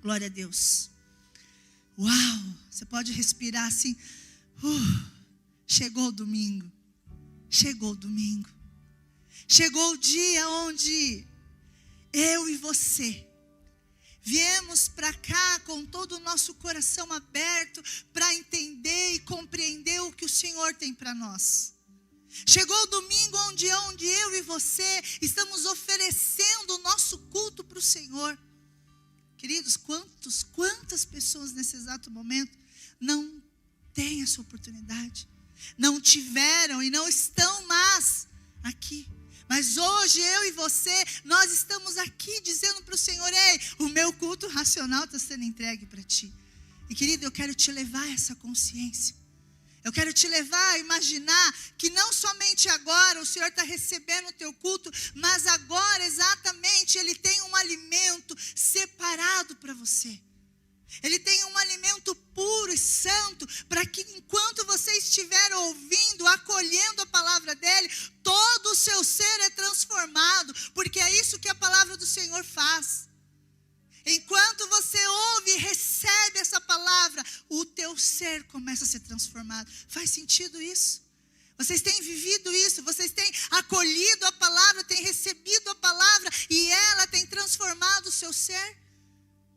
Glória a Deus. Uau, você pode respirar assim. Chegou o domingo. Chegou o domingo. Chegou o dia onde eu e você viemos para cá com todo o nosso coração aberto para entender e compreender o que o Senhor tem para nós. Chegou o domingo onde eu e você estamos oferecendo o nosso culto para o Senhor. Queridos, quantas pessoas nesse exato momento não têm essa oportunidade? Não tiveram e não estão mais aqui. Mas hoje eu e você, nós estamos aqui dizendo para o Senhor: ei, o meu culto racional está sendo entregue para ti. E querido, eu quero te levar a essa consciência. Eu quero te levar a imaginar que não somente agora o Senhor está recebendo o teu culto, mas agora exatamente Ele tem um alimento separado para você. Ele tem um alimento puro e santo, para que enquanto você estiver ouvindo, acolhendo a palavra dEle, todo o seu ser é transformado, porque é isso que a palavra do Senhor faz. Enquanto você ouve e recebe essa palavra, o teu ser começa a ser transformado. Faz sentido isso? Vocês têm vivido isso, vocês têm acolhido a palavra, têm recebido a palavra e ela tem transformado o seu ser?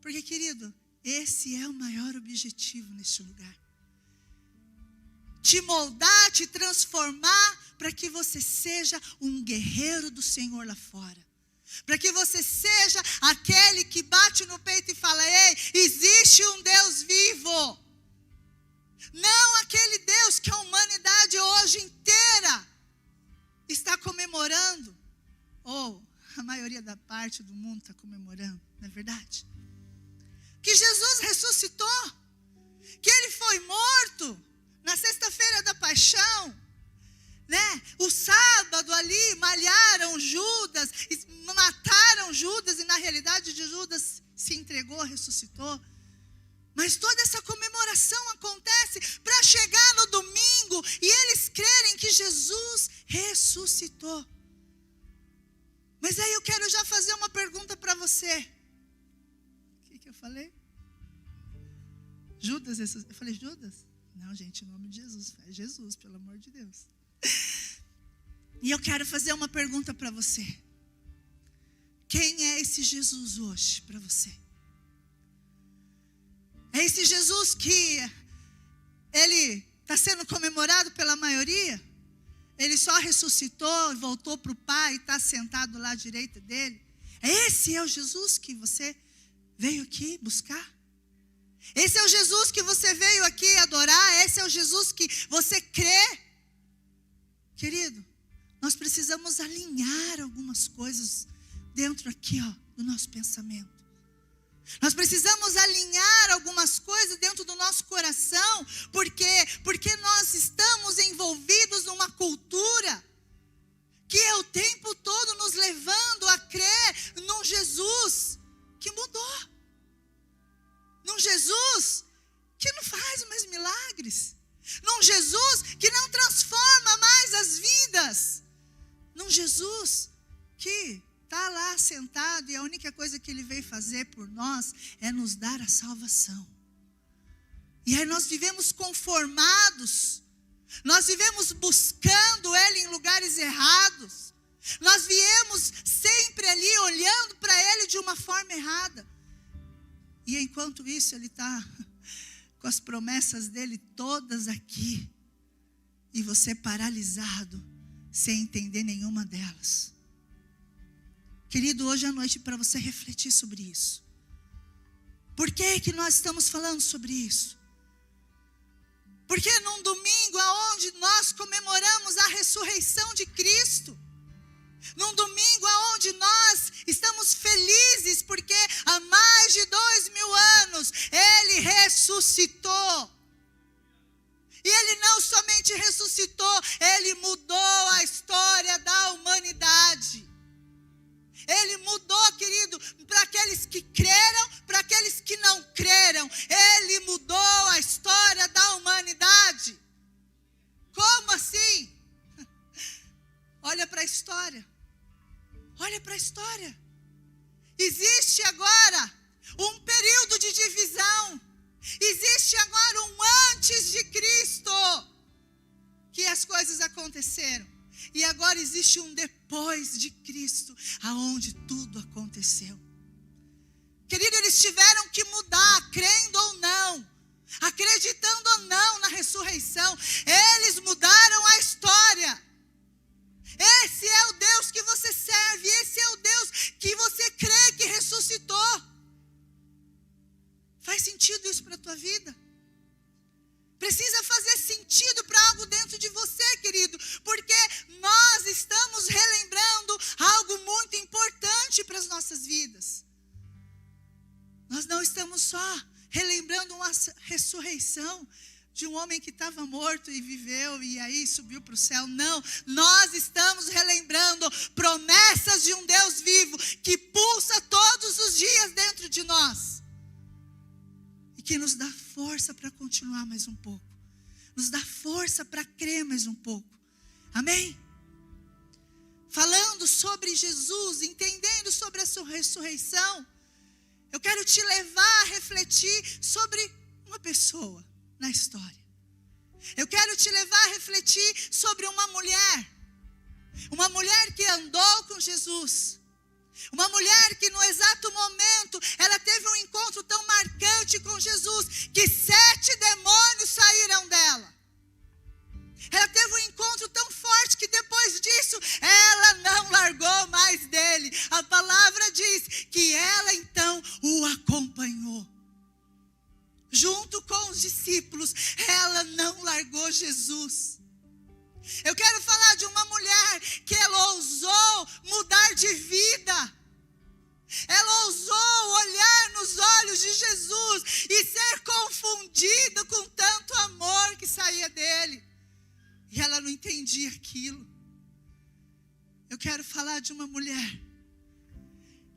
Porque, querido, esse é o maior objetivo neste lugar. Te moldar, te transformar, para que você seja um guerreiro do Senhor lá fora. Para que você seja aquele que bate no peito e fala: ei, existe um Deus vivo. Não aquele Deus que a humanidade hoje inteira está comemorando. Ou a maioria da parte do mundo está comemorando, não é verdade? Que Jesus ressuscitou, que Ele foi morto na sexta-feira da paixão, né? O sábado ali malharam Judas, mataram Judas, e na realidade Judas se entregou, ressuscitou. Mas toda essa comemoração acontece para chegar no domingo e eles crerem que Jesus ressuscitou. Mas aí eu quero já fazer uma pergunta para você. O que eu falei? Judas ressuscitou. Eu falei Judas? Não, gente, em nome de Jesus. É Jesus, pelo amor de Deus. E eu quero fazer uma pergunta para você. Quem é esse Jesus hoje para você? É esse Jesus que Ele está sendo comemorado pela maioria? Ele só ressuscitou e voltou para o Pai e está sentado lá à direita dele? Esse é o Jesus que você veio aqui buscar? Esse é o Jesus que você veio aqui adorar? Esse é o Jesus que você crê? Querido, nós precisamos alinhar algumas coisas dentro aqui, do nosso pensamento. Nós precisamos alinhar algumas coisas dentro do nosso coração, porque nós estamos envolvidos numa cultura que é o tempo todo nos levando a crer num Jesus que mudou. Num Jesus que não faz mais milagres. Num Jesus que não transforma mais as vidas. Num Jesus que está lá sentado e a única coisa que Ele veio fazer por nós é nos dar a salvação. E aí nós vivemos conformados. Nós vivemos buscando Ele em lugares errados. Nós viemos sempre ali olhando para Ele de uma forma errada. E enquanto isso Ele está com as promessas dEle todas aqui. E você paralisado, sem entender nenhuma delas. Querido, hoje à noite para você refletir sobre isso. Por que nós estamos falando sobre isso? Porque num domingo onde nós comemoramos a ressurreição de Cristo, num domingo onde nós estamos felizes porque há mais de 2000 anos Ele ressuscitou. E Ele não somente ressuscitou, Ele mudou a história da humanidade. Ele mudou, querido, para aqueles que creram, para aqueles que não creram. Ele mudou a história da humanidade. Como assim? Olha para a história. Olha para a história. Existe agora um período de divisão. Existe agora um antes de Cristo, que as coisas aconteceram. E agora existe um depois de Cristo, aonde tudo aconteceu. Querido, eles tiveram que mudar, crendo ou não, acreditando ou não na ressurreição. Eles mudaram a história. Esse é o Deus que você serve, esse é o Deus que você crê que ressuscitou. Faz sentido isso para a tua vida? Precisa fazer sentido para algo dentro de você, querido, porque nós estamos relembrando algo muito importante para as nossas vidas. Nós não estamos só relembrando uma ressurreição de um homem que estava morto e viveu e aí subiu para o céu. Não, nós estamos relembrando promessas de um Deus vivo que pulsa todos os dias dentro de nós. E que nos dá força para continuar mais um pouco. Nos dá força para crer mais um pouco. Amém? Falando sobre Jesus, entendendo sobre a sua ressurreição, eu quero te levar a refletir sobre uma pessoa na história. Eu quero te levar a refletir sobre uma mulher. Uma mulher que andou com Jesus. Uma mulher que no exato momento, ela teve um encontro tão marcante com Jesus, que 7 demônios saíram dela. Ela teve um encontro tão forte que depois disso, ela não largou mais dele. A palavra diz que ela então o acompanhou. Junto com os discípulos, ela não largou Jesus. Eu quero falar de uma mulher que ela ousou mudar de vida. Ela ousou olhar nos olhos de Jesus e ser confundida com tanto amor que saía dele. E ela não entendia aquilo. Eu quero falar de uma mulher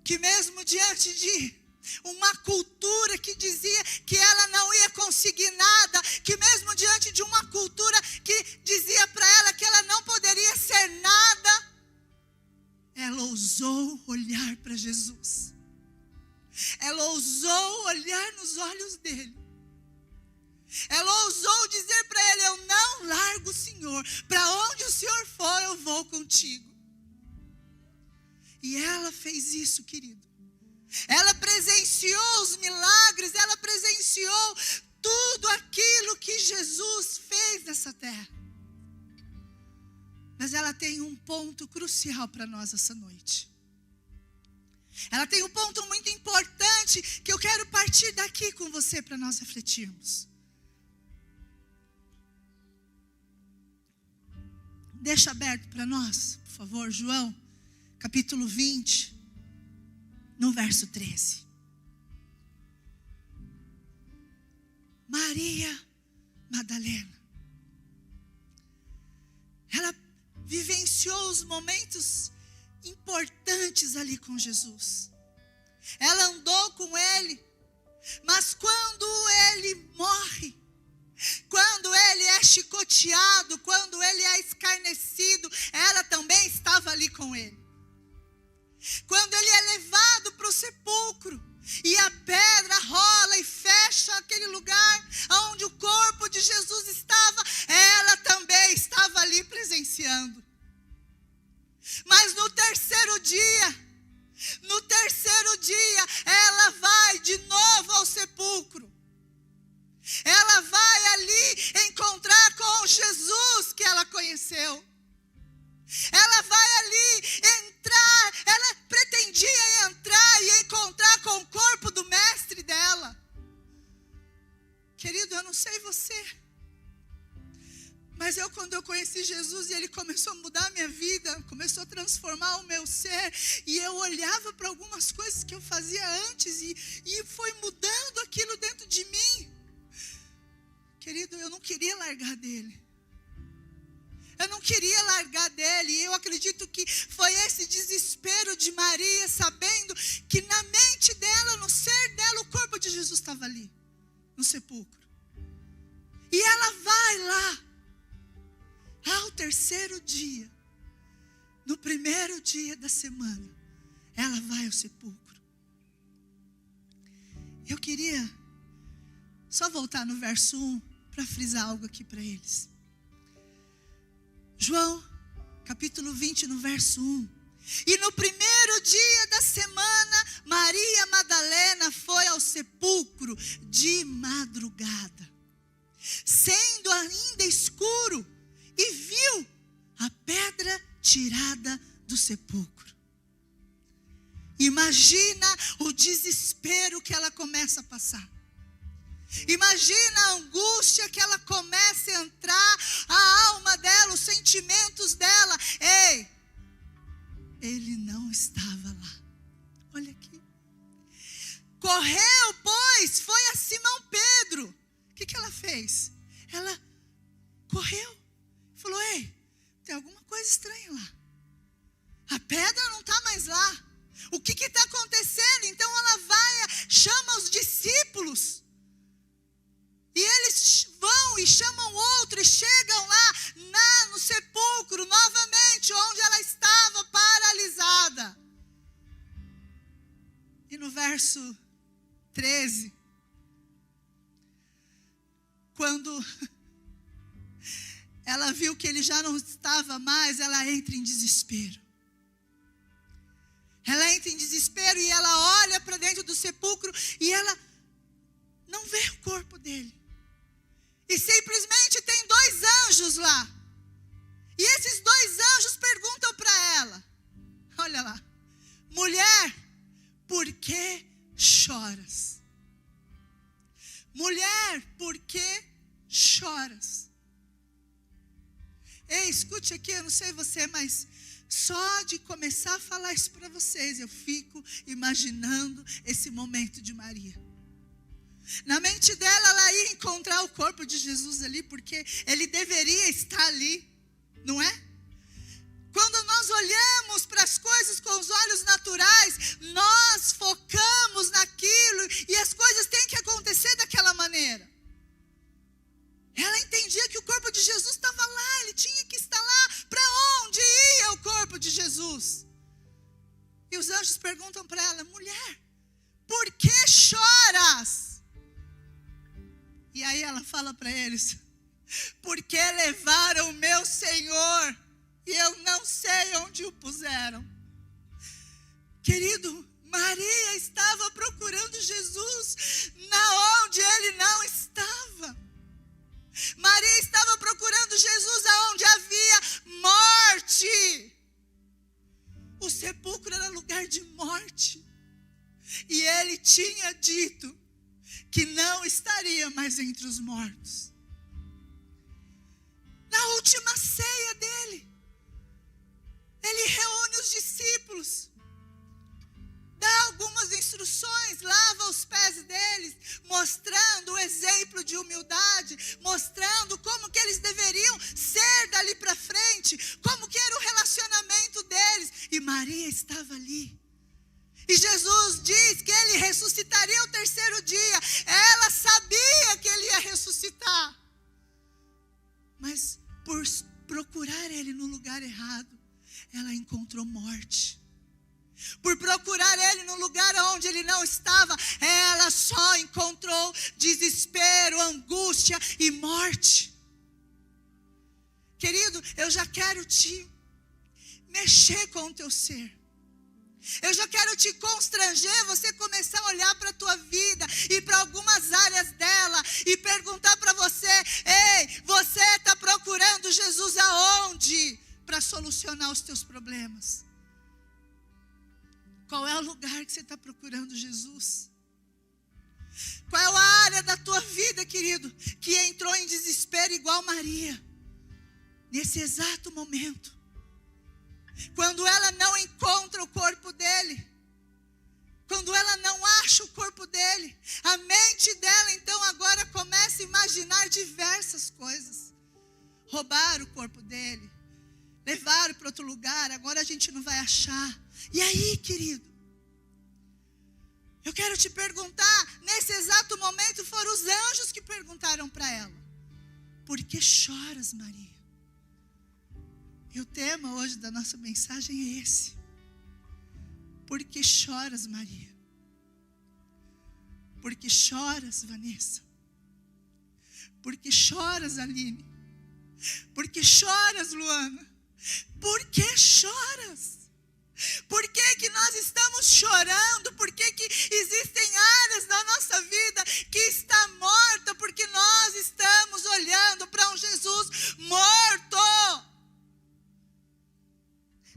que mesmo diante de uma cultura que dizia que ela não ia conseguir nada, que mesmo diante de uma cultura que dizia para ela que ela não poderia ser nada, ela ousou olhar para Jesus. Ela ousou olhar nos olhos dele. Ela ousou dizer para ele: eu não largo o Senhor. Para onde o Senhor for, eu vou contigo. E ela fez isso, querido. Ela presenciou os milagres, ela presenciou tudo aquilo que Jesus fez nessa terra. Mas ela tem um ponto crucial para nós essa noite. Ela tem um ponto muito importante que eu quero partir daqui com você para nós refletirmos. Deixa aberto para nós, por favor, João, capítulo 20, no verso 13. Maria Madalena, ela vivenciou os momentos importantes ali com Jesus. Ela andou com ele, mas quando ele morre, quando ele é chicoteado, quando ele é escarnecido, ela também estava ali com ele. Quando ele é levado para o sepulcro e a pedra rola e fecha aquele lugar onde o corpo de Jesus estava, ela também estava ali presenciando. Mas no terceiro dia, ela vai de novo ao sepulcro. Ela vai ali encontrar com Jesus que ela conheceu. Ela vai ali entrar, ela pretendia entrar e encontrar com o corpo do mestre dela. Querido, eu não sei você, mas quando eu conheci Jesus e ele começou a mudar a minha vida, começou a transformar o meu ser, e eu olhava para algumas coisas que eu fazia antes e foi mudando aquilo dentro de mim. Querido, eu não queria largar dele. E eu acredito que foi esse desespero de Maria, sabendo que na mente dela, no ser dela, o corpo de Jesus estava ali, no sepulcro. E ela vai lá, ao terceiro dia, no primeiro dia da semana, ela vai ao sepulcro. Eu queria só voltar no verso 1 para frisar algo aqui para eles. João, capítulo 20, no verso 1. E no primeiro dia da semana, Maria Madalena foi ao sepulcro de madrugada, sendo ainda escuro, e viu a pedra tirada do sepulcro. Imagina o desespero que ela começa a passar. Imagina a angústia que ela começa a entrar, a alma dela, os sentimentos dela. Ei, ele não estava lá. Olha aqui. Correu, pois, foi a Simão Pedro. O que ela fez? Ela correu. Falou, ei, tem alguma coisa estranha lá. A pedra não está mais lá. O que está acontecendo? Então ela vai, chama os discípulos. E eles vão e chamam outro e chegam lá no sepulcro novamente, onde ela estava paralisada. E no verso 13, quando ela viu que ele já não estava mais, ela entra em desespero. Ela entra em desespero e ela olha para dentro do sepulcro e ela não vê o corpo dele. E simplesmente tem 2 anjos lá. E esses 2 anjos perguntam para ela, olha lá, mulher, por que choras? Mulher, por que choras? Ei, escute aqui, eu não sei você, mas só de começar a falar isso para vocês, eu fico imaginando esse momento de Maria. Na mente dela, ela ia encontrar o corpo de Jesus ali, porque ele deveria estar ali, não é? Quando nós olhamos para as coisas com os olhos naturais, nós focamos naquilo e as coisas têm que acontecer daquela maneira. Ela entendia que o corpo de Jesus estava lá, ele tinha que estar lá. Para onde ia o corpo de Jesus? E os anjos perguntam para ela, mulher, por que choras? E aí ela fala para eles, porque levaram o meu Senhor e eu não sei onde o puseram. Querido, Maria estava procurando Jesus na onde ele não estava. Maria estava procurando Jesus aonde havia morte. O sepulcro era lugar de morte. E ele tinha dito que não estaria mais entre os mortos. Na última ceia dele, ele reúne os discípulos, dá algumas instruções, lava os pés deles, mostrando o exemplo de humildade, mostrando como que eles deveriam ser dali para frente, como que era o relacionamento deles. E Maria estava ali. E Jesus diz que ele ressuscitaria o 3º dia. Ela sabia que ele ia ressuscitar. Mas por procurar ele no lugar errado, ela encontrou morte. Por procurar ele no lugar onde ele não estava, ela só encontrou desespero, angústia e morte. Querido, eu já quero te mexer com o teu ser. Eu já quero te constranger, você começar a olhar para a tua vida e para algumas áreas dela e perguntar para você, ei, você está procurando Jesus aonde para solucionar os teus problemas? Qual é o lugar que você está procurando Jesus? Qual é a área da tua vida, querido, que entrou em desespero igual Maria? Nesse exato momento. Quando ela não encontra o corpo dele. Quando ela não acha o corpo dele. A mente dela, então, agora começa a imaginar diversas coisas. Roubaram o corpo dele. Levaram para outro lugar, agora a gente não vai achar. E aí, querido? Eu quero te perguntar, nesse exato momento foram os anjos que perguntaram para ela. Por que choras, Maria? E o tema hoje da nossa mensagem é esse. Por que choras, Maria? Porque choras, Vanessa? Porque choras, Aline? Porque choras, Luana? Por que choras? Por que que nós estamos chorando? Por que que existem áreas da nossa vida que está morta? Porque nós estamos olhando para um Jesus morto.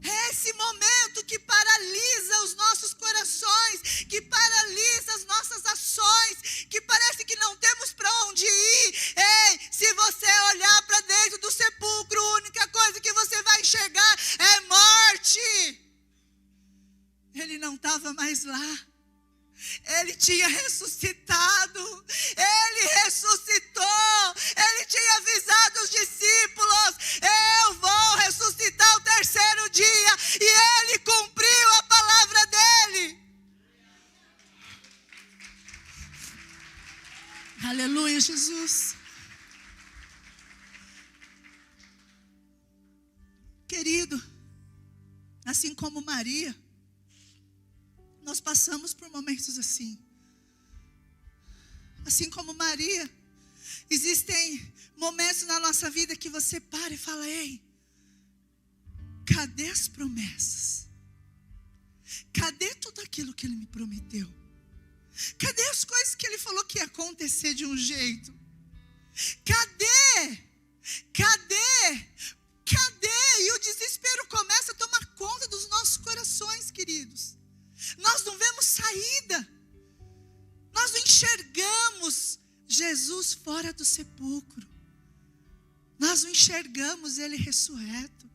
É esse momento que paralisa os nossos corações, que paralisa as nossas ações, que parece que não temos para onde ir. Ei, se você olhar para dentro do sepulcro, a única coisa que você vai enxergar é morte. Ele não estava mais lá. Ele tinha ressuscitado. Ele ressuscitou. Ele tinha avisado os discípulos: eu vou ressuscitar o terceiro dia. E ele cumpriu a palavra dele. Aleluia, Jesus. Querido, assim como Maria, nós passamos por momentos assim. Assim como Maria, existem momentos na nossa vida que você para e fala: ei, cadê as promessas? Cadê tudo aquilo que Ele me prometeu? Cadê as coisas que Ele falou que ia acontecer de um jeito? Cadê? Cadê? Cadê? E o desespero começa a tomar conta dos nossos corações, queridos. Nós não vemos saída. Nós não enxergamos Jesus fora do sepulcro. Nós não enxergamos Ele ressurreto.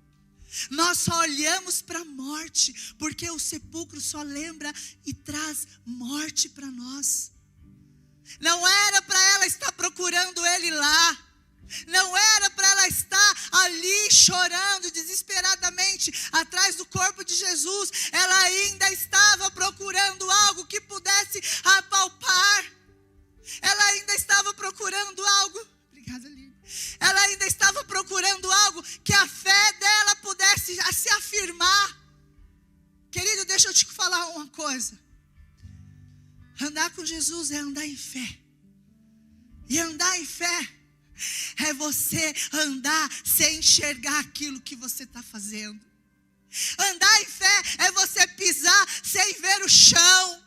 Nós só olhamos para a morte, porque o sepulcro só lembra e traz morte para nós. Não era para ela estar procurando Ele lá. Não era para ela estar ali chorando desesperadamente atrás do corpo de Jesus. Ela ainda estava procurando algo que pudesse apalpar. Ela ainda estava procurando algo. Obrigada, Lívia. Ela ainda estava procurando algo que a fé dela pudesse se afirmar. Querido, deixa eu te falar uma coisa. Andar com Jesus é andar em fé. E andar em fé é você andar sem enxergar aquilo que você está fazendo. Andar em fé é você pisar sem ver o chão.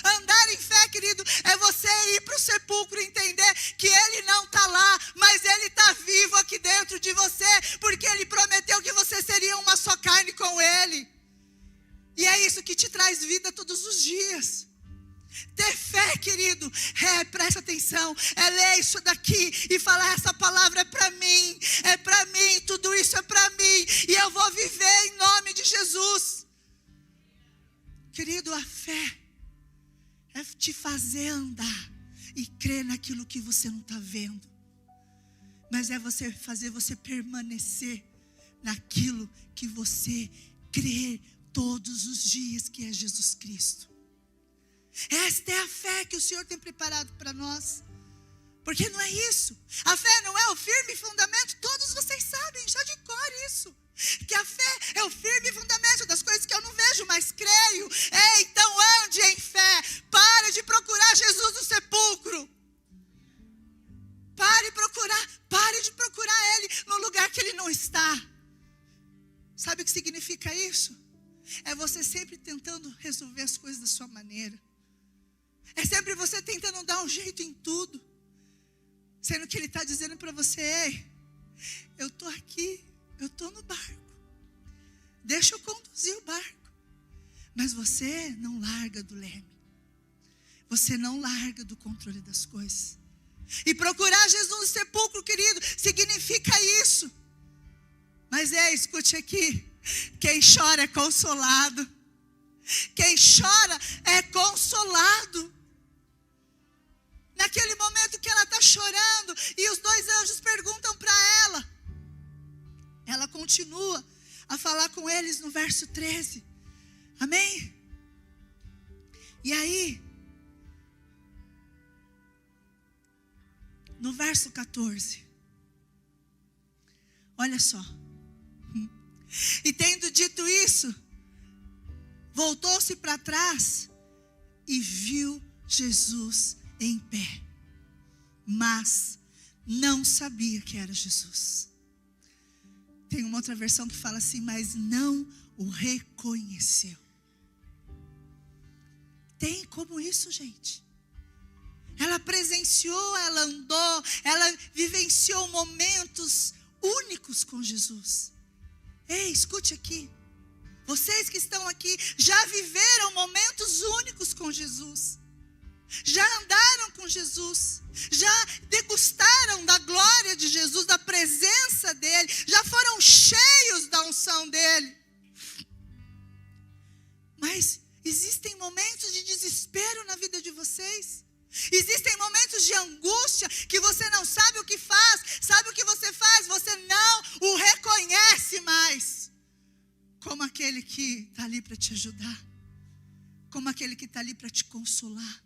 Andar em fé, querido, é você ir para o sepulcro e entender que Ele não está lá, mas Ele está vivo aqui dentro de você, porque Ele prometeu que você seria uma só carne com Ele. E é isso que te traz vida todos os dias. Ter fé, querido, presta atenção, é ler isso daqui e falar: essa palavra é para mim, tudo isso é para mim, e eu vou viver em nome de Jesus. Querido, a fé é te fazer andar e crer naquilo que você não está vendo, mas é você fazer você permanecer naquilo que você crê todos os dias, que é Jesus Cristo. Esta é a fé que o Senhor tem preparado para nós. Porque não é isso. A fé não é o firme fundamento. Todos vocês sabem, já de cor isso. Que a fé é o firme fundamento das coisas que eu não vejo, mas creio. Então ande em fé. Pare de procurar Jesus no sepulcro. Pare de procurar Ele no lugar que Ele não está. Sabe o que significa isso? É você sempre tentando resolver as coisas da sua maneira. É sempre você tentando dar um jeito em tudo. Sendo que Ele está dizendo para você: ei, eu estou aqui, eu estou no barco. Deixa eu conduzir o barco. Mas você não larga do leme. Você não larga do controle das coisas. E procurar Jesus no sepulcro, querido, significa isso. Mas escute aqui. Quem chora é consolado. Quem chora é consolado. Naquele momento que ela está chorando e os dois anjos perguntam para ela, ela continua a falar com eles no verso 13. Amém? E aí, no verso 14, olha só. E tendo dito isso, voltou-se para trás e viu Jesus em pé, mas não sabia que era Jesus. Tem uma outra versão que fala assim, mas não o reconheceu. Tem como isso, gente? Ela presenciou, ela andou, ela vivenciou momentos únicos com Jesus. Ei, escute aqui. Vocês que estão aqui já viveram momentos únicos com Jesus. Já andaram com Jesus. Já degustaram da glória de Jesus, da presença dele. Já foram cheios da unção dele. Mas existem momentos de desespero na vida de vocês. Existem momentos de angústia que você não sabe o que faz. Sabe o que você faz? Você não o reconhece mais como aquele que está ali para te ajudar, como aquele que está ali para te consolar,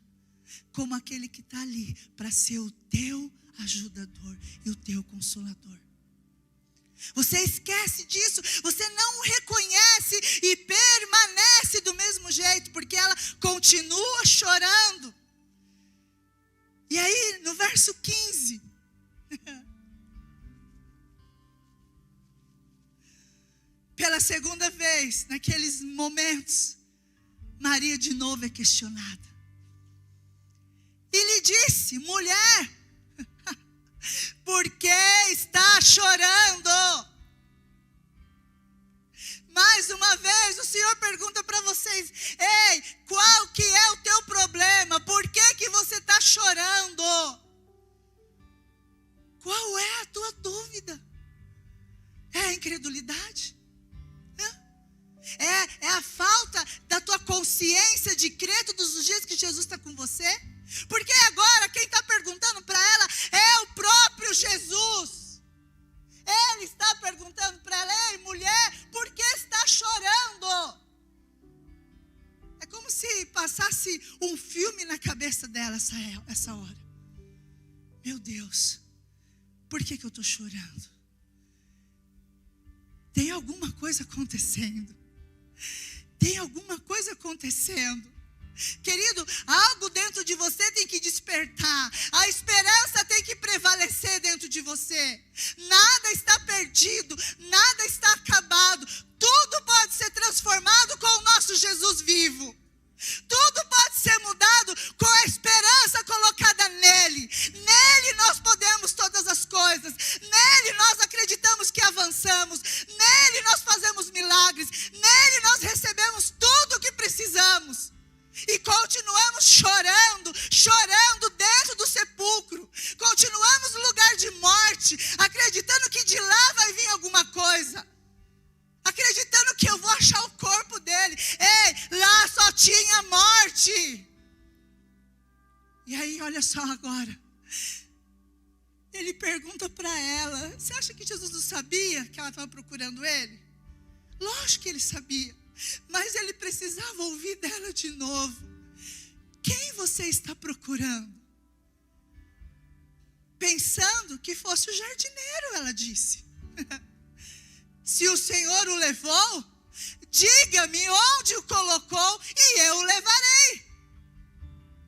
como aquele que está ali para ser o teu ajudador e o teu consolador. Você esquece disso, você não o reconhece e permanece do mesmo jeito, porque ela continua chorando. E aí, no verso 15, pela segunda vez, naqueles momentos, Maria de novo é questionada. E lhe disse, mulher, por que está chorando? Mais uma vez, o Senhor pergunta para vocês, ei, qual que é o teu problema? Por que você está chorando? Qual é a tua dúvida? É a incredulidade? É a falta da tua consciência de crer todos os dias que Jesus está com você? Porque agora quem está perguntando para ela é o próprio Jesus. Ele está perguntando para ela, ei mulher, por que está chorando? É como se passasse um filme na cabeça dela essa hora. Meu Deus, por que eu estou chorando? Tem alguma coisa acontecendo. Tem alguma coisa acontecendo. Querido, algo dentro de você tem que despertar. A esperança tem que prevalecer dentro de você. Nada está perdido, nada está acabado. Tudo pode ser transformado com o nosso Jesus vivo. Tudo pode ser mudado com a esperança colocada nele. Nele nós podemos todas as coisas. Nele nós acreditamos que avançamos. Nele nós fazemos milagres. Nele nós recebemos tudo o que precisamos. E continuamos chorando dentro do sepulcro. Continuamos no lugar de morte, acreditando que de lá vai vir alguma coisa. Acreditando que eu vou achar o corpo dele. Ei, lá só tinha morte. E aí, olha só agora. Ele pergunta para ela, você acha que Jesus não sabia que ela estava procurando ele? Lógico que ele sabia. Mas ele precisava ouvir dela de novo. Quem você está procurando? Pensando que fosse o jardineiro, ela disse. Se o Senhor o levou, diga-me onde o colocou e eu o levarei.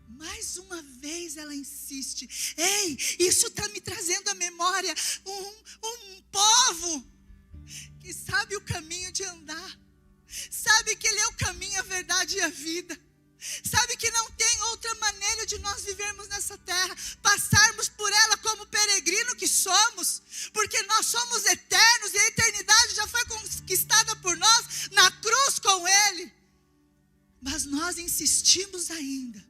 Mais uma vez ela insiste. Ei, isso está me trazendo à memória um povo que sabe o caminho de andar. Sabe que ele é o caminho, a verdade e a vida. Sabe que não tem outra maneira de nós vivermos nessa terra, passarmos por ela como peregrino que somos, porque nós somos eternos e a eternidade já foi conquistada por nós na cruz com ele. Mas nós insistimos ainda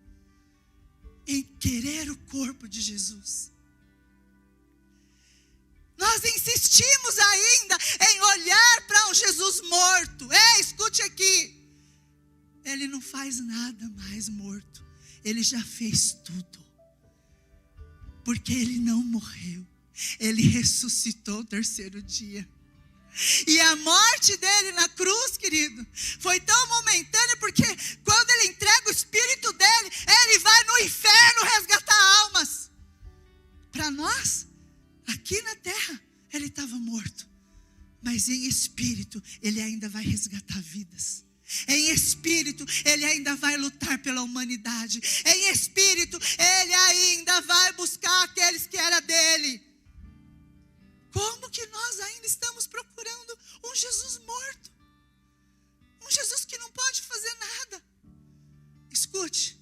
em querer o corpo de Jesus. Nós insistimos ainda em olhar para um Jesus morto. Ei, escute aqui. Ele não faz nada mais morto. Ele já fez tudo. Porque ele não morreu. Ele ressuscitou o terceiro dia. E a morte dele na cruz, querido, foi tão momentânea, porque quando ele entrega o espírito dele, ele vai no inferno resgatar almas. Para nós, aqui na terra, ele estava morto. Mas em espírito, ele ainda vai resgatar vidas. Em espírito, Ele ainda vai lutar pela humanidade. Em espírito, Ele ainda vai buscar aqueles que eram dele. Como que nós ainda estamos procurando um Jesus morto? Um Jesus que não pode fazer nada. Escute,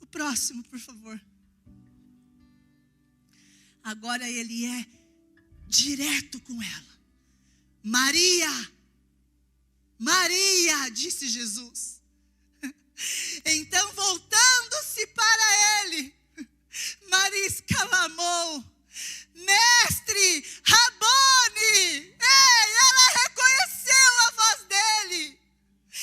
o próximo, por favor. Agora ele é direto com ela. Maria, Maria, disse Jesus. Então, voltando-se para ele, Maria exclamou: Mestre, Rabone! Ei, ela reconheceu a voz dele.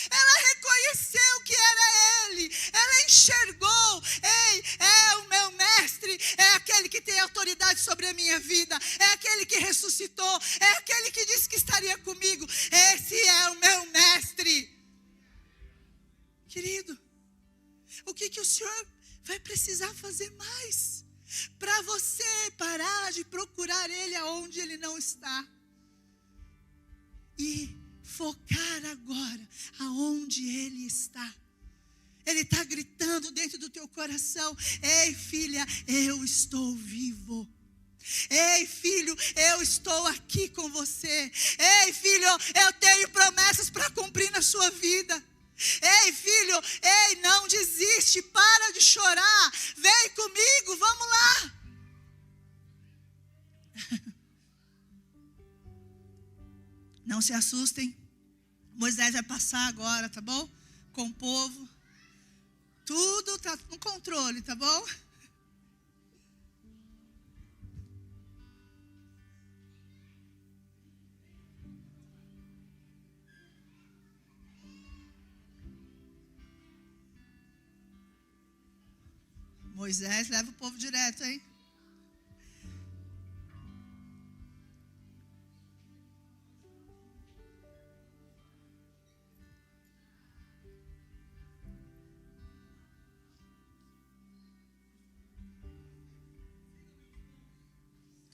Ela reconheceu que era ele. Ela enxergou: ei, é o meu mestre. É aquele que tem autoridade sobre a minha vida. É aquele que ressuscitou. É aquele que disse que estaria comigo. Esse é o meu mestre. Querido, o que o Senhor vai precisar fazer mais para você parar de procurar Ele aonde Ele não está e focar agora aonde Ele está? Ele está gritando dentro do teu coração: ei, filha, eu estou vivo. Ei, filho, eu estou aqui com você. Ei, filho, eu tenho promessas para cumprir na sua vida. Ei, filho, ei, não desiste, para de chorar, vem comigo, vamos lá. Não se assustem, Moisés vai passar agora, tá bom? Com o povo, tudo está no controle, tá bom? Moisés leva o povo direto, hein?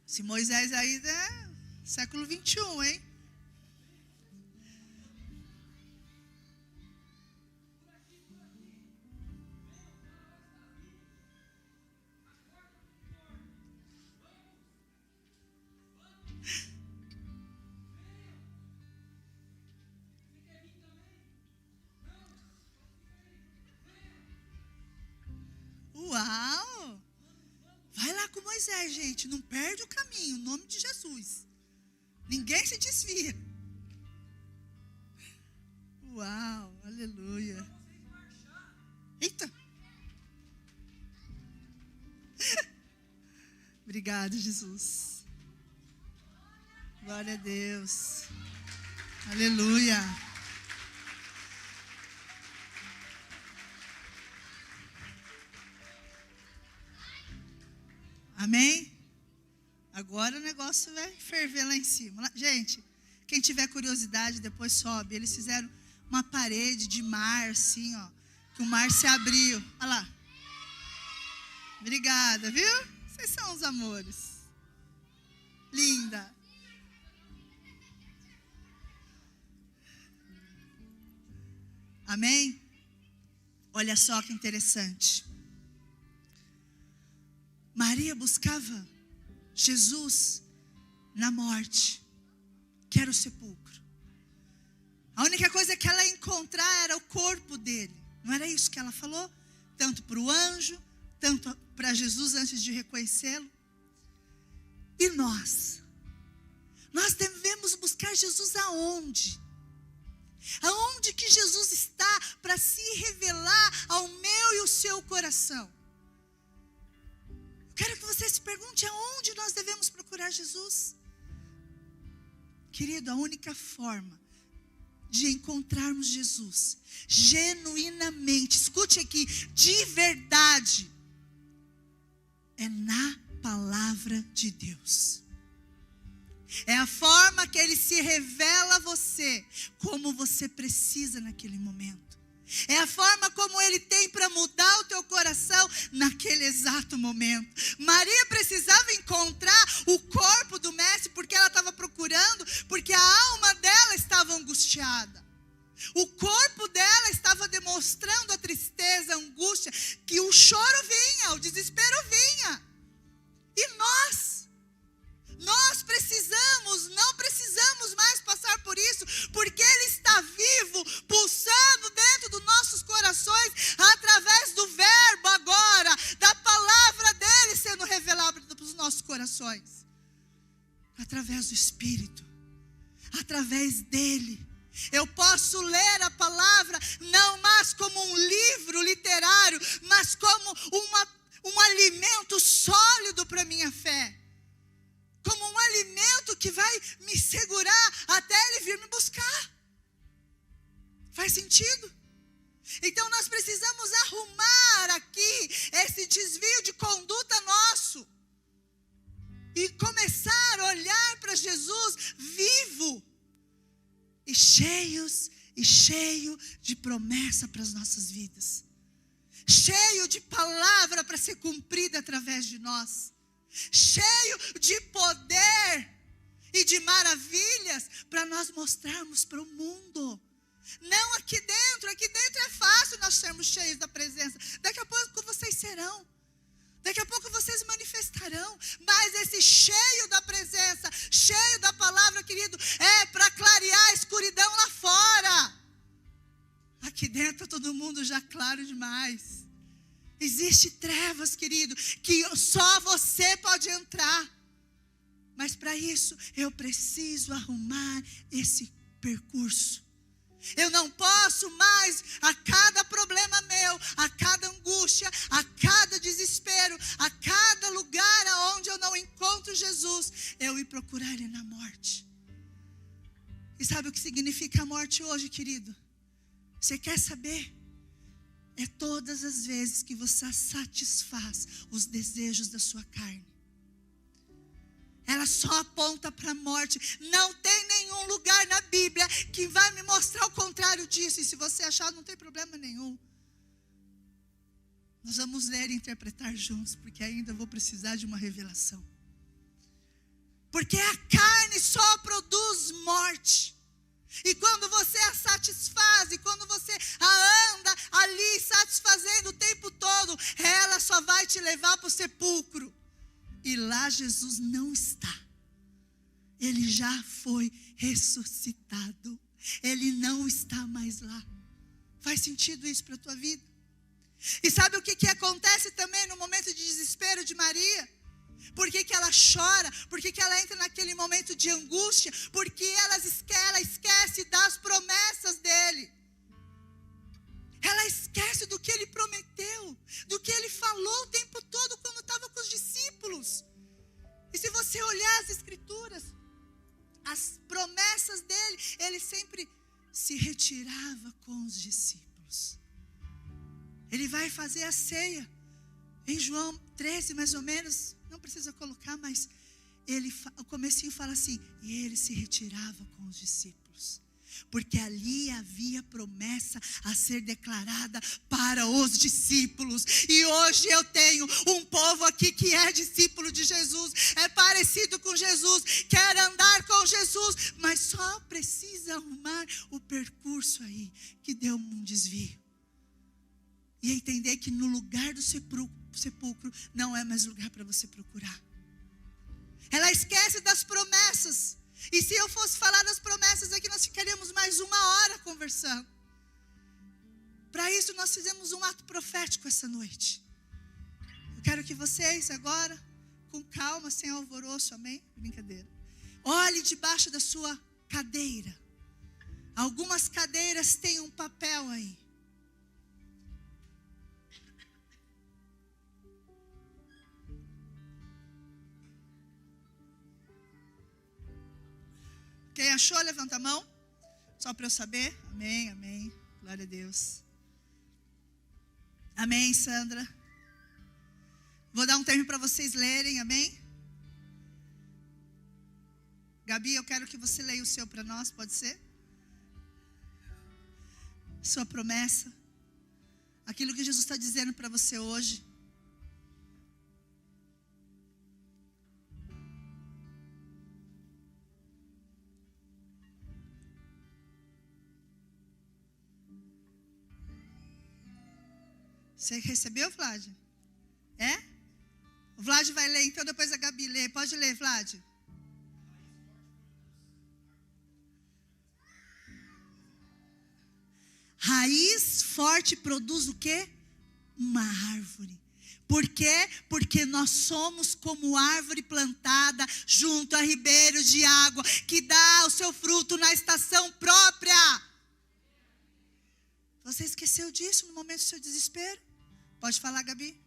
Se Moisés ainda é século 21, hein? Uau! Vai lá com Moisés, gente. Não perde o caminho, em nome de Jesus. Ninguém se desvia. Uau, aleluia. Eita! Obrigado, Jesus. Glória a Deus. Aleluia. Amém? Agora o negócio vai ferver lá em cima. Gente, quem tiver curiosidade, depois sobe. Eles fizeram uma parede de mar, assim, ó. Que o mar se abriu. Olha lá. Obrigada, viu? Vocês são os amores. Linda. Amém? Olha só que interessante. Maria buscava Jesus na morte, que era o sepulcro. A única coisa que ela ia encontrar era o corpo dele. Não era isso que ela falou? Tanto para o anjo, tanto para Jesus antes de reconhecê-lo. E nós? Nós devemos buscar Jesus aonde? Aonde que Jesus está para se revelar ao meu e ao seu coração? Quero que você se pergunte aonde nós devemos procurar Jesus. Querido, a única forma de encontrarmos Jesus genuinamente, escute aqui, de verdade, é na palavra de Deus. É a forma que Ele se revela a você, como você precisa naquele momento. É a forma como Ele tem para mudar o teu coração naquele exato momento. Maria precisava encontrar o corpo do mestre porque ela estava procurando, porque a alma dela estava angustiada. O corpo dela estava demonstrando a tristeza, a angústia, que o choro vinha, o desespero vinha. E nós precisamos, não precisamos mais passar por isso, porque Ele está vivo, pulsando dentro dos nossos corações, através do verbo agora, da palavra dEle sendo revelada para os nossos corações. Através do Espírito, através dEle. Eu posso ler a palavra não mais como um livro literário, mas como um alimento sólido para a minha fé. Como um alimento que vai me segurar até Ele vir me buscar. Faz sentido? Então nós precisamos arrumar aqui esse desvio de conduta nosso. E começar a olhar para Jesus vivo. E cheio de promessa para as nossas vidas. Cheio de palavra para ser cumprida através de nós. Cheio de poder e de maravilhas para nós mostrarmos para o mundo. Não aqui dentro é fácil nós sermos cheios da presença. Daqui a pouco vocês serão. Daqui a pouco vocês manifestarão. Mas esse cheio da presença, cheio da palavra, querido, é para clarear a escuridão lá fora. Aqui dentro todo mundo já claro demais. Existe trevas, querido, que só você pode entrar. Mas para isso eu preciso arrumar esse percurso. Eu não posso mais, a cada problema meu, a cada angústia, a cada desespero, a cada lugar onde eu não encontro Jesus, eu ir procurar Ele na morte. E sabe o que significa a morte hoje, querido? Você quer saber? É todas as vezes que você satisfaz os desejos da sua carne. Ela só aponta para a morte. Não tem nenhum lugar na Bíblia que vai me mostrar o contrário disso. E se você achar, não tem problema nenhum. Nós vamos ler e interpretar juntos, porque ainda vou precisar de uma revelação. Porque a carne só produz morte. E quando você a satisfaz, e quando você a anda ali satisfazendo o tempo todo, ela só vai te levar para o sepulcro. E lá Jesus não está. Ele já foi ressuscitado. Ele não está mais lá. Faz sentido isso para a tua vida? E sabe o que acontece também no momento de desespero de Maria? Por que ela chora? Por que ela entra naquele momento de angústia? Porque ela esquece das promessas dele. Ela esquece do que ele prometeu, do que ele falou o tempo todo quando estava com os discípulos. E se você olhar as escrituras, as promessas dele, ele sempre se retirava com os discípulos. Ele vai fazer a ceia. Em João 13, mais ou menos, não precisa colocar, mas o comecinho fala assim, e ele se retirava com os discípulos. Porque ali havia promessa a ser declarada para os discípulos. E hoje eu tenho um povo aqui que é discípulo de Jesus, é parecido com Jesus, quer andar com Jesus, mas só precisa arrumar o percurso aí, que deu um desvio. E entender que no lugar do sepulcro não é mais lugar para você procurar. Ela esquece das promessas. E se eu fosse falar das promessas aqui, nós ficaríamos mais 1 hora conversando. Para isso nós fizemos um ato profético essa noite. Eu quero que vocês agora, com calma, sem alvoroço, amém? Brincadeira. Olhe debaixo da sua cadeira. Algumas cadeiras têm um papel aí. Quem achou, levanta a mão. Só para eu saber. Amém, amém. Glória a Deus. Amém, Sandra. Vou dar um tempo para vocês lerem, amém? Gabi, eu quero que você leia o seu para nós, pode ser? Sua promessa. Aquilo que Jesus está dizendo para você hoje. Você recebeu, Vlad? É? O Vlad vai ler, então depois a Gabi lê. Pode ler, Vlad. Raiz forte produz o quê? Uma árvore. Por quê? Porque nós somos como árvore plantada junto a ribeiros de água, que dá o seu fruto na estação própria. Você esqueceu disso no momento do seu desespero? Pode falar, Gabi.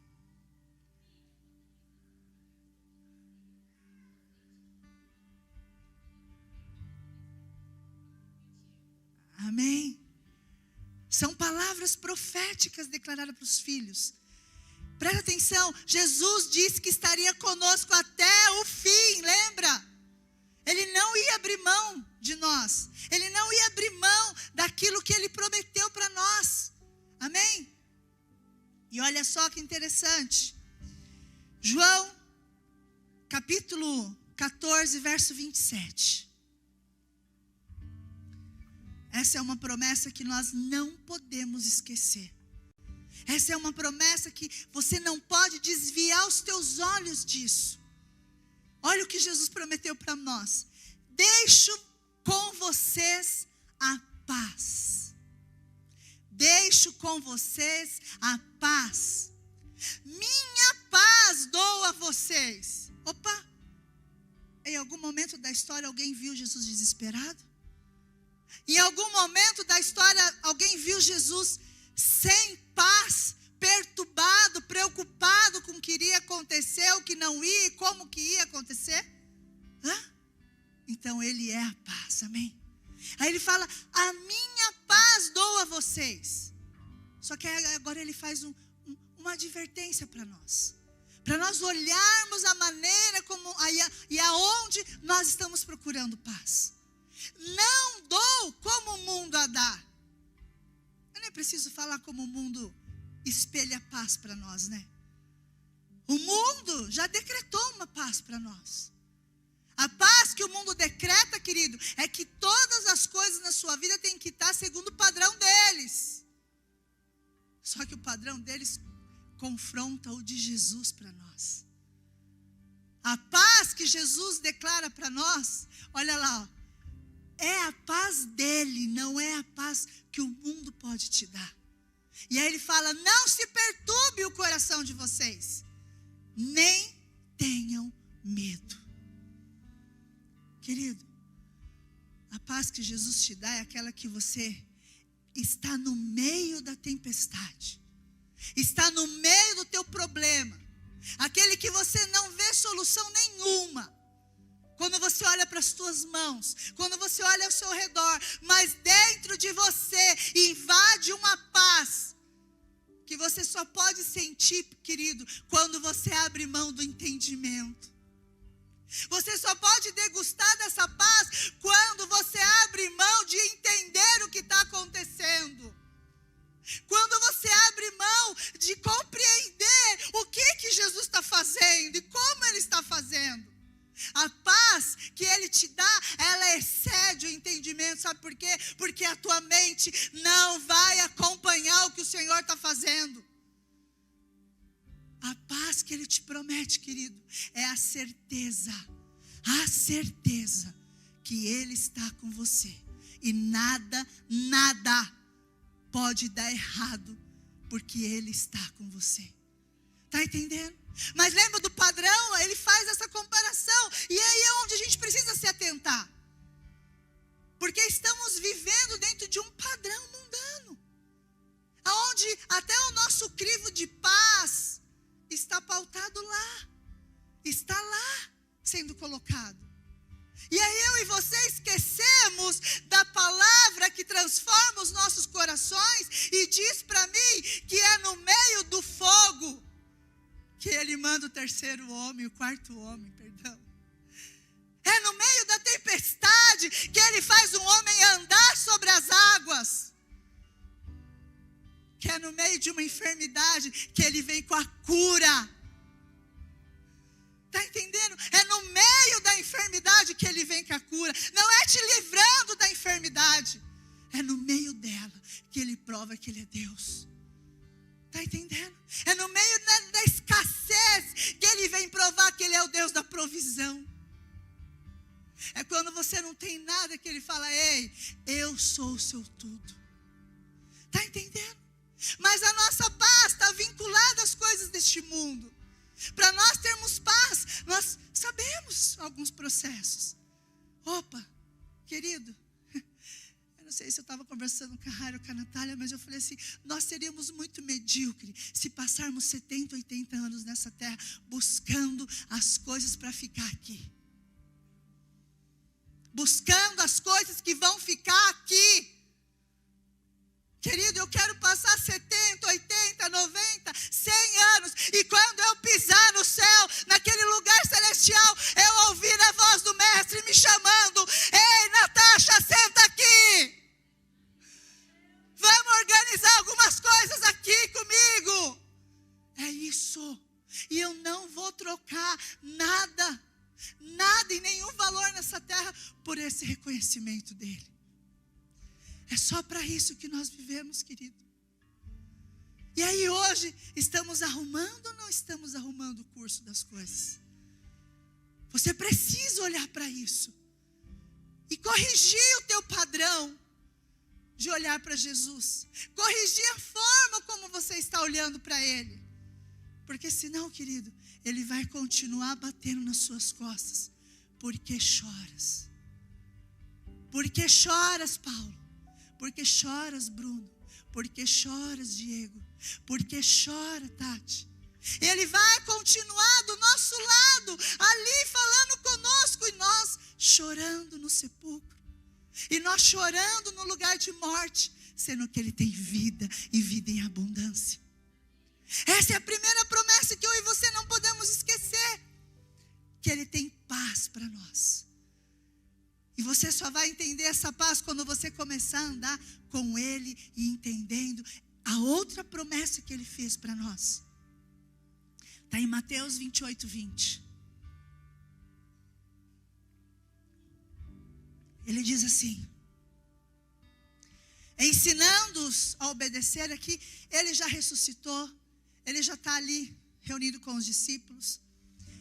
Amém. São palavras proféticas declaradas para os filhos. Presta atenção, Jesus disse que estaria conosco até o fim, lembra? Ele não ia abrir mão de nós. Ele não ia abrir mão daquilo que Ele prometeu para nós. Amém? E olha só que interessante. João, capítulo 14, verso 27. Essa é uma promessa que nós não podemos esquecer. Essa é uma promessa que você não pode desviar os teus olhos disso. Olha o que Jesus prometeu para nós. Deixo com vocês a paz. Deixo com vocês a paz. Minha paz dou a vocês. Opa! Em algum momento da história alguém viu Jesus desesperado? Em algum momento da história alguém viu Jesus sem paz, perturbado, preocupado com o que iria acontecer, o que não ia e como que ia acontecer? Então Ele é a paz, amém? Aí Ele fala, a minha paz dou a vocês. Só que agora Ele faz uma advertência para nós olharmos a maneira como e aonde nós estamos procurando paz. Não dou como o mundo a dá. Eu nem preciso falar como o mundo espelha paz para nós, né? O mundo já decretou uma paz para nós. A paz que o mundo decreta, querido, é que todas as coisas na sua vida têm que estar segundo o padrão deles. Só que o padrão deles confronta o de Jesus para nós. A paz que Jesus declara para nós, olha lá, ó, é a paz dele, não é a paz que o mundo pode te dar. E aí Ele fala, não se perturbe o coração de vocês, nem tenham medo. Querido, a paz que Jesus te dá é aquela que você está no meio da tempestade, está no meio do teu problema, aquele que você não vê solução nenhuma. Quando você olha para as tuas mãos, quando você olha ao seu redor, mas dentro de você invade uma paz que você só pode sentir, querido, quando você abre mão do entendimento. Você só pode degustar dessa paz quando você abre mão de entender o que está acontecendo. Quando você abre mão de compreender o que Jesus está fazendo e como Ele está fazendo. A paz que Ele te dá, ela excede o entendimento, sabe por quê? Porque a tua mente não vai acompanhar o que o Senhor está fazendo. A paz que Ele te promete, querido, é a certeza que Ele está com você. E nada pode dar errado, porque Ele está com você. Está entendendo? Mas lembra do padrão? Ele faz essa comparação. E aí é onde a gente precisa se atentar. Porque estamos vivendo dentro de um padrão mundano. Onde até o nosso crivo de paz está pautado lá. Está lá sendo colocado. E aí eu e você esquecemos da palavra que transforma os nossos corações. E diz para mim que é no meio do fogo que Ele manda o terceiro homem, o quarto homem, perdão. É no meio da tempestade que Ele faz um homem andar sobre as águas. Que é no meio de uma enfermidade que Ele vem com a cura. Está entendendo? É no meio da enfermidade que Ele vem com a cura. Não é te livrando da enfermidade. É no meio dela que Ele prova que Ele é Deus. Está entendendo? É no meio da escassez que Ele vem provar que Ele é o Deus da provisão. É quando você não tem nada que Ele fala: ei, eu sou o seu tudo. Está entendendo? Mas a nossa paz está vinculada às coisas deste mundo. Para nós termos paz, nós sabemos alguns processos. Opa, querido, eu não sei se eu estava conversando com a Raira ou com a Natália, mas eu falei assim: nós seríamos muito medíocres se passarmos 70, 80 anos nessa terra buscando as coisas para ficar aqui. Buscando as coisas que vão ficar aqui. Querido, eu quero passar 70, 80, 90, 100 anos. E quando eu pisar no céu, naquele lugar celestial, eu ouvir a voz do Mestre me chamando: ei, Natasha, senta aqui. Vamos organizar algumas coisas aqui comigo. É isso. E eu não vou trocar nada e nenhum valor nessa terra por esse reconhecimento dele. É só para isso que nós vivemos, querido. E aí hoje, estamos arrumando ou não estamos arrumando o curso das coisas? Você precisa olhar para isso. E corrigir o teu padrão de olhar para Jesus. Corrigir a forma como você está olhando para Ele. Porque senão, querido, Ele vai continuar batendo nas suas costas. Por que choras? Por que choras, Paulo? Por que choras, Bruno? Por que choras, Diego? Por que chora, Tati? Ele vai continuar do nosso lado, ali falando conosco, e nós chorando no sepulcro. E nós chorando no lugar de morte, sendo que Ele tem vida e vida em abundância. Essa é a primeira promessa que eu e você não podemos esquecer. Que Ele tem paz para nós. E você só vai entender essa paz quando você começar a andar com Ele e entendendo a outra promessa que Ele fez para nós. Está em Mateus 28, 20. Ele diz assim: ensinando-os a obedecer aqui, Ele já ressuscitou, Ele já está ali reunido com os discípulos,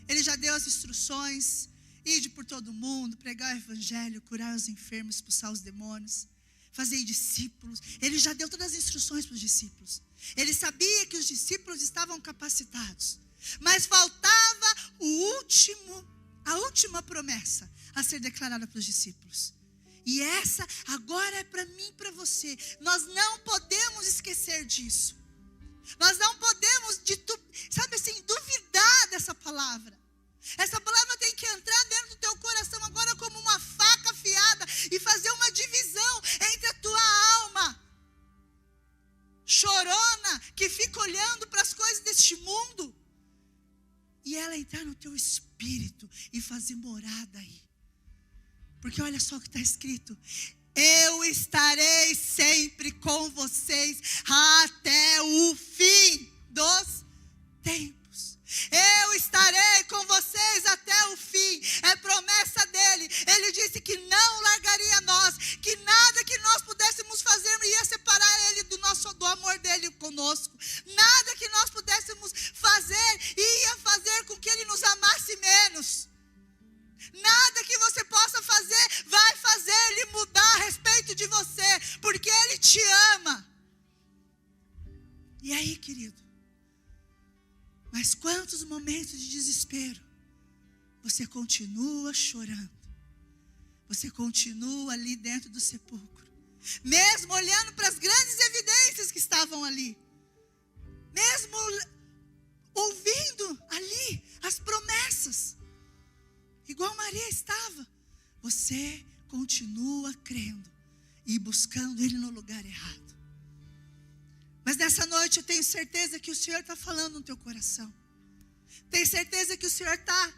Ele já deu as instruções: ide por todo mundo, pregar o evangelho, curar os enfermos, expulsar os demônios, fazer discípulos. Ele já deu todas as instruções para os discípulos. Ele sabia que os discípulos estavam capacitados, mas faltava a última promessa a ser declarada para os discípulos. E essa agora é para mim e para você. Nós não podemos esquecer disso. Nós não podemos, duvidar dessa palavra. Essa palavra tem que entrar dentro do teu coração agora como uma faca afiada e fazer uma divisão entre a tua alma chorona, que fica olhando para as coisas deste mundo, e ela entrar no teu espírito e fazer morada aí. Porque olha só o que está escrito: eu estarei sempre com vocês até o fim dos tempos. Eu estarei com vocês até o fim. É promessa dele. Ele disse que não largaria nós, que nada que nós pudéssemos fazer ia separar ele do amor dele conosco. Nada que nós pudéssemos fazer ia fazer com que ele nos amasse menos. Nada que você possa fazer vai fazer ele mudar a respeito de você, porque ele te ama. E aí, querido, mas quantos momentos de desespero você continua chorando, você continua ali dentro do sepulcro, mesmo olhando para as grandes evidências que estavam ali, mesmo ouvindo ali as promessas, igual Maria estava, você continua crendo e buscando Ele no lugar errado. Mas nessa noite eu tenho certeza que o Senhor está falando no teu coração. Tenho certeza que o Senhor está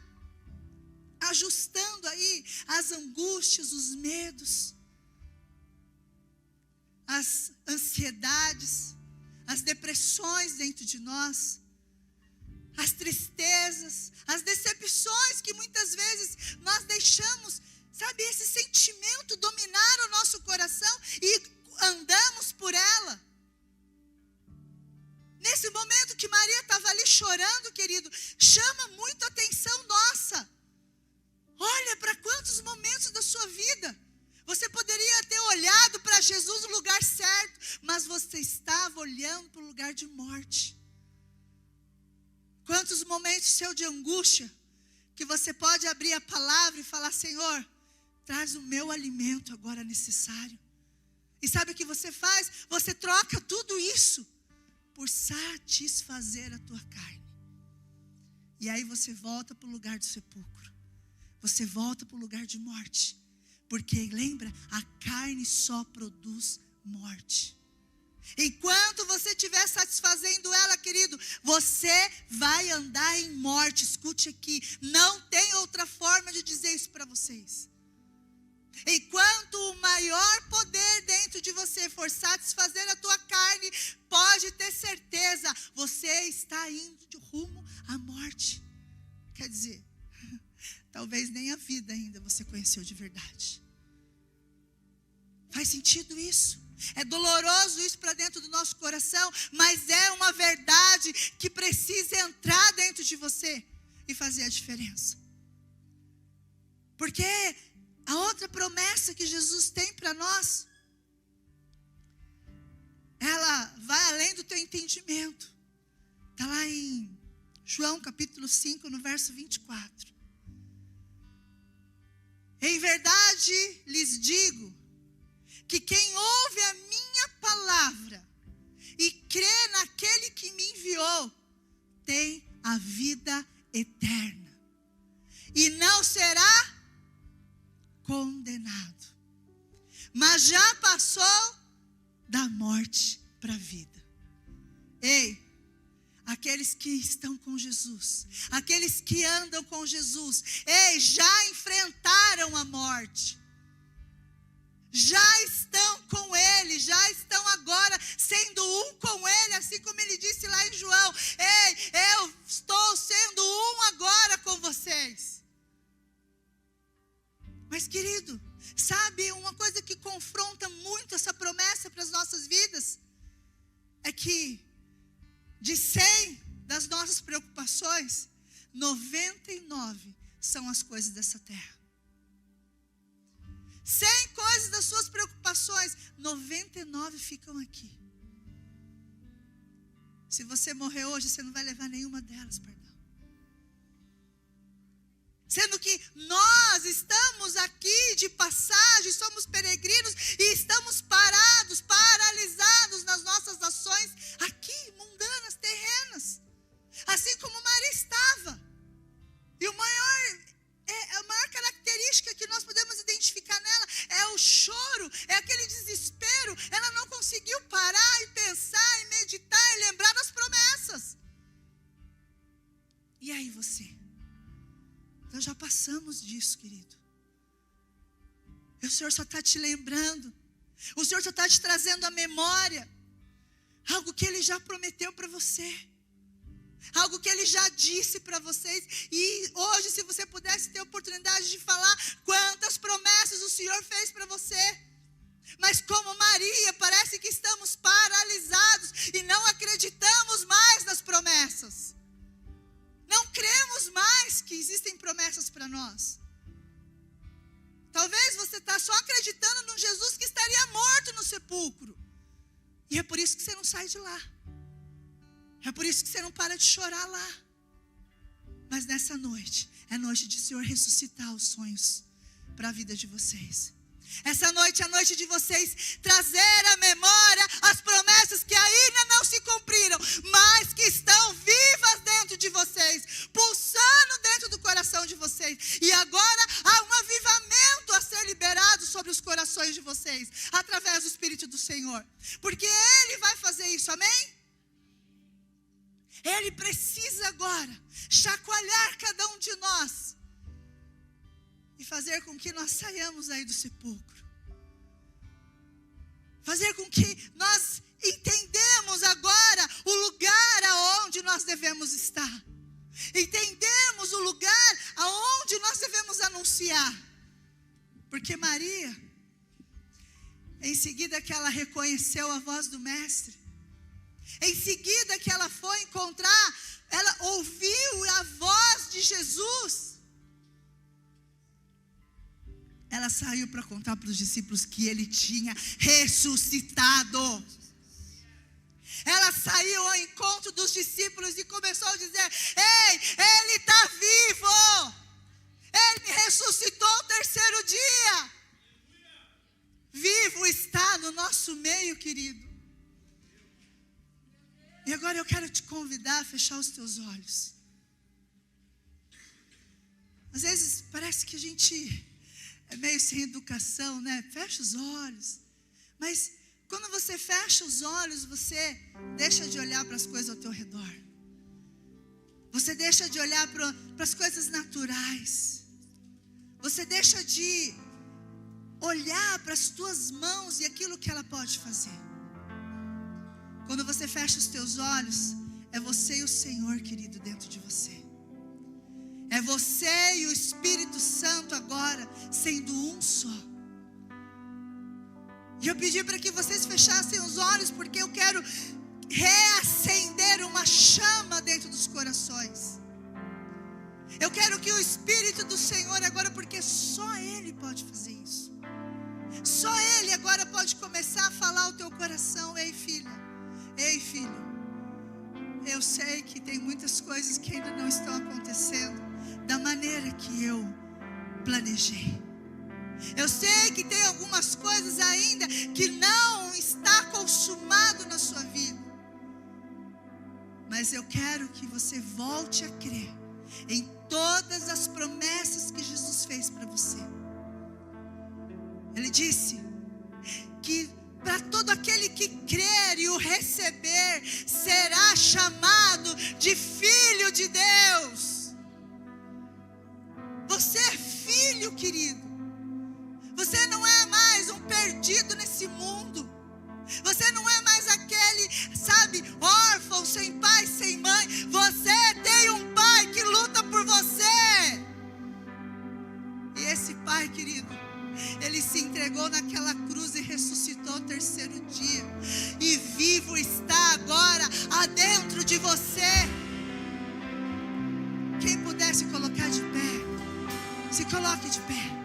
ajustando aí as angústias, os medos, as ansiedades, as depressões dentro de nós, as tristezas, as decepções que muitas vezes nós deixamos, esse sentimento dominar o nosso coração e andamos por ela. Nesse momento que Maria estava ali chorando, querido, chama muito a atenção nossa. Olha para quantos momentos da sua vida você poderia ter olhado para Jesus no lugar certo, mas você estava olhando para o lugar de morte. Quantos momentos seu de angústia, que você pode abrir a palavra e falar: Senhor, traz o meu alimento agora necessário. E sabe o que você faz? Você troca tudo isso por satisfazer a tua carne. E aí você volta para o lugar do sepulcro. Você volta para o lugar de morte. Porque lembra, a carne só produz morte. Enquanto você estiver satisfazendo ela, querido, você vai andar em morte. Escute aqui, não tem outra forma de dizer isso para vocês. Enquanto o maior poder dentro de você for satisfazer a tua carne, pode ter certeza, você está indo de rumo à morte. Quer dizer, talvez nem a vida ainda você conheceu de verdade. Faz sentido isso? É doloroso isso para dentro do nosso coração, mas é uma verdade que precisa entrar dentro de você e fazer a diferença. Porque a outra promessa que Jesus tem para nós, ela vai além do teu entendimento. Está lá em João capítulo 5, no verso 24. Em verdade lhes digo, que quem ouve a minha palavra e crê naquele que me enviou, tem a vida eterna. E não será condenado, mas já passou da morte para a vida. Ei, aqueles que estão com Jesus, aqueles que andam com Jesus, ei, já enfrentaram a morte. Já estão com Ele, já estão agora sendo um com Ele, assim como Ele disse lá em João: ei, eu estou sendo um agora com vocês. Mas querido, sabe uma coisa que confronta muito essa promessa para as nossas vidas? É que de 100 das nossas preocupações, 99 são as coisas dessa terra. 100 coisas das suas preocupações, 99 ficam aqui. Se você morrer hoje, você não vai levar nenhuma delas, perdão. Sendo que nós estamos aqui de passagem, somos peregrinos e estamos parados, paralisados nas nossas ações aqui, mundanas, terrenas. Assim como Maria estava. E a maior característica que nós podemos identificar nela é o choro, é aquele desespero. Ela não conseguiu parar e pensar, e meditar, e lembrar das promessas. E aí você? Nós já passamos disso, querido. E o Senhor só está te lembrando. O Senhor só está te trazendo à memória algo que Ele já prometeu para você. Algo que Ele já disse para vocês. E hoje, se você pudesse ter a oportunidade de falar quantas promessas o Senhor fez para você. Mas como Maria, parece que estamos paralisados e não acreditamos mais nas promessas. Não cremos mais que existem promessas para nós. Talvez você está só acreditando num Jesus que estaria morto no sepulcro. E é por isso que você não sai de lá. É por isso que você não para de chorar lá. Mas nessa noite, é noite de o Senhor ressuscitar os sonhos para a vida de vocês. Essa noite é a noite de vocês trazer à memória as promessas que ainda não se cumpriram, mas que estão vivas dentro de vocês, pulsando dentro do coração de vocês. E agora há um avivamento a ser liberado sobre os corações de vocês, através do Espírito do Senhor. Porque Ele vai fazer isso, amém? Ele precisa agora chacoalhar cada um de nós e fazer com que nós saiamos aí do sepulcro. Fazer com que nós entendemos agora o lugar aonde nós devemos estar. Entendemos o lugar aonde nós devemos anunciar. Porque Maria, em seguida que ela reconheceu a voz do Mestre, Em seguida que ela foi encontrar, ela ouviu a voz de Jesus. Ela saiu para contar para os discípulos que ele tinha ressuscitado. Ela saiu ao encontro dos discípulos e começou a dizer: ei, ele está vivo. Ele ressuscitou ao terceiro dia. Vivo está no nosso meio, querido. E agora eu quero te convidar a fechar os teus olhos. Às vezes parece que a gente é meio sem educação, né? Fecha os olhos. Mas quando você fecha os olhos, você deixa de olhar para as coisas ao teu redor. Você deixa de olhar para as coisas naturais. Você deixa de olhar para as tuas mãos e aquilo que ela pode fazer. Quando você fecha os teus olhos, é você e o Senhor, querido, dentro de você. É você e o Espírito Santo agora sendo um só. E eu pedi para que vocês fechassem os olhos, porque eu quero reacender uma chama dentro dos corações. Eu quero que o Espírito do Senhor agora, porque só Ele pode fazer isso. Só Ele agora pode começar a falar ao teu coração: ei filha, ei filho, eu sei que tem muitas coisas que ainda não estão acontecendo da maneira que eu planejei. Eu sei que tem algumas coisas ainda que não está consumado na sua vida. Mas eu quero que você volte a crer em todas as promessas que Jesus fez para você. Ele disse que para todo aquele que crer e o receber, será chamado de filho de Deus. Você é filho, querido. Você não é mais um perdido nesse mundo. Você não é mais aquele, sabe, órfão, sem pai, sem mãe. Você tem um pai que luta por você. E esse pai, querido, ele se entregou naquela cruz e ressuscitou ao terceiro dia. E vivo está agora adentro de você. Quem puder se colocar de pé, se coloque de pé.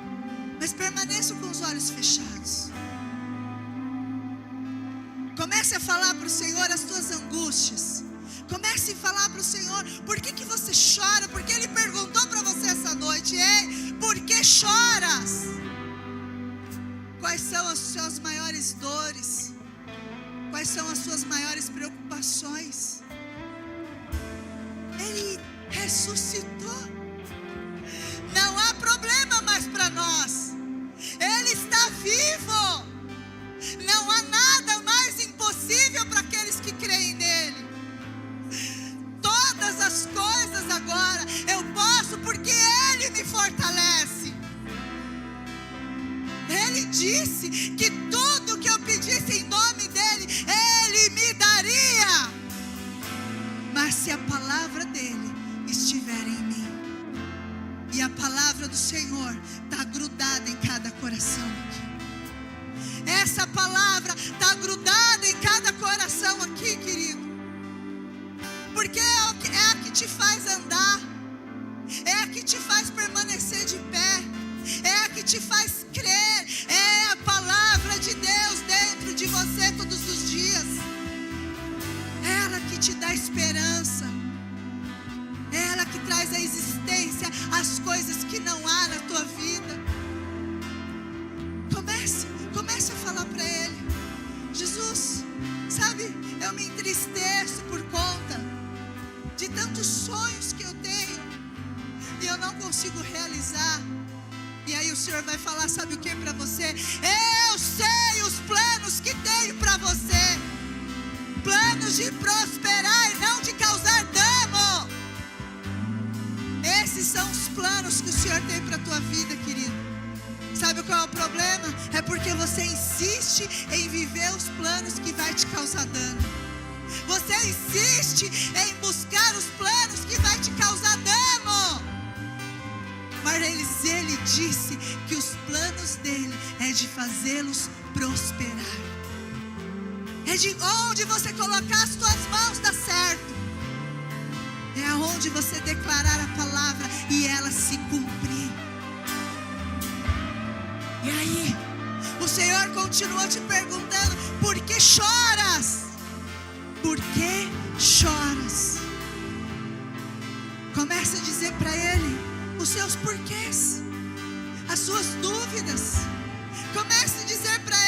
Mas permaneça com os olhos fechados. Comece a falar para o Senhor as tuas angústias. Comece a falar para o Senhor por que você chora. Porque Ele perguntou para você essa noite: ei, por que choras? Quais são as suas maiores dores? Quais são as suas maiores preocupações? Ele ressuscitou. Não há problema mais para nós. Ele está vivo. Não há nada mais impossível para aqueles que creem nele. Todas as coisas agora eu posso porque Ele me fortalece. Ele disse que tudo que eu pedisse em nome dele, Ele me daria. Mas se a palavra dele estiver em mim, e a palavra do Senhor está grudada em cada coração aqui. Essa palavra está grudada em cada coração aqui, querido. Porque é a que te faz andar. É a que te faz permanecer de pé. É a que te faz crer. É a palavra de Deus dentro de você todos os dias. É ela que te dá esperança. É ela que traz à existência as coisas que não há na tua vida. Comece a falar para Ele: Jesus, sabe, eu me entristeço por conta de tantos sonhos que eu tenho e eu não consigo realizar. E aí o Senhor vai falar, sabe o que para você? Eu sei os planos que tenho para você. Planos de prosperar e não de causar dano. Esses são os planos que o Senhor tem para a tua vida, querido. Sabe qual é o problema? É porque você insiste em viver os planos que vai te causar dano. Você insiste em buscar os planos que vai te causar dano. Mas Ele disse que os planos dele é de fazê-los prosperar. É de onde você colocar as suas mãos dá certo. É aonde você declarar a palavra e ela se cumprir. E aí, o Senhor continua te perguntando: por que choras? Por que choras? Comece a dizer para Ele os seus porquês, as suas dúvidas. Comece a dizer para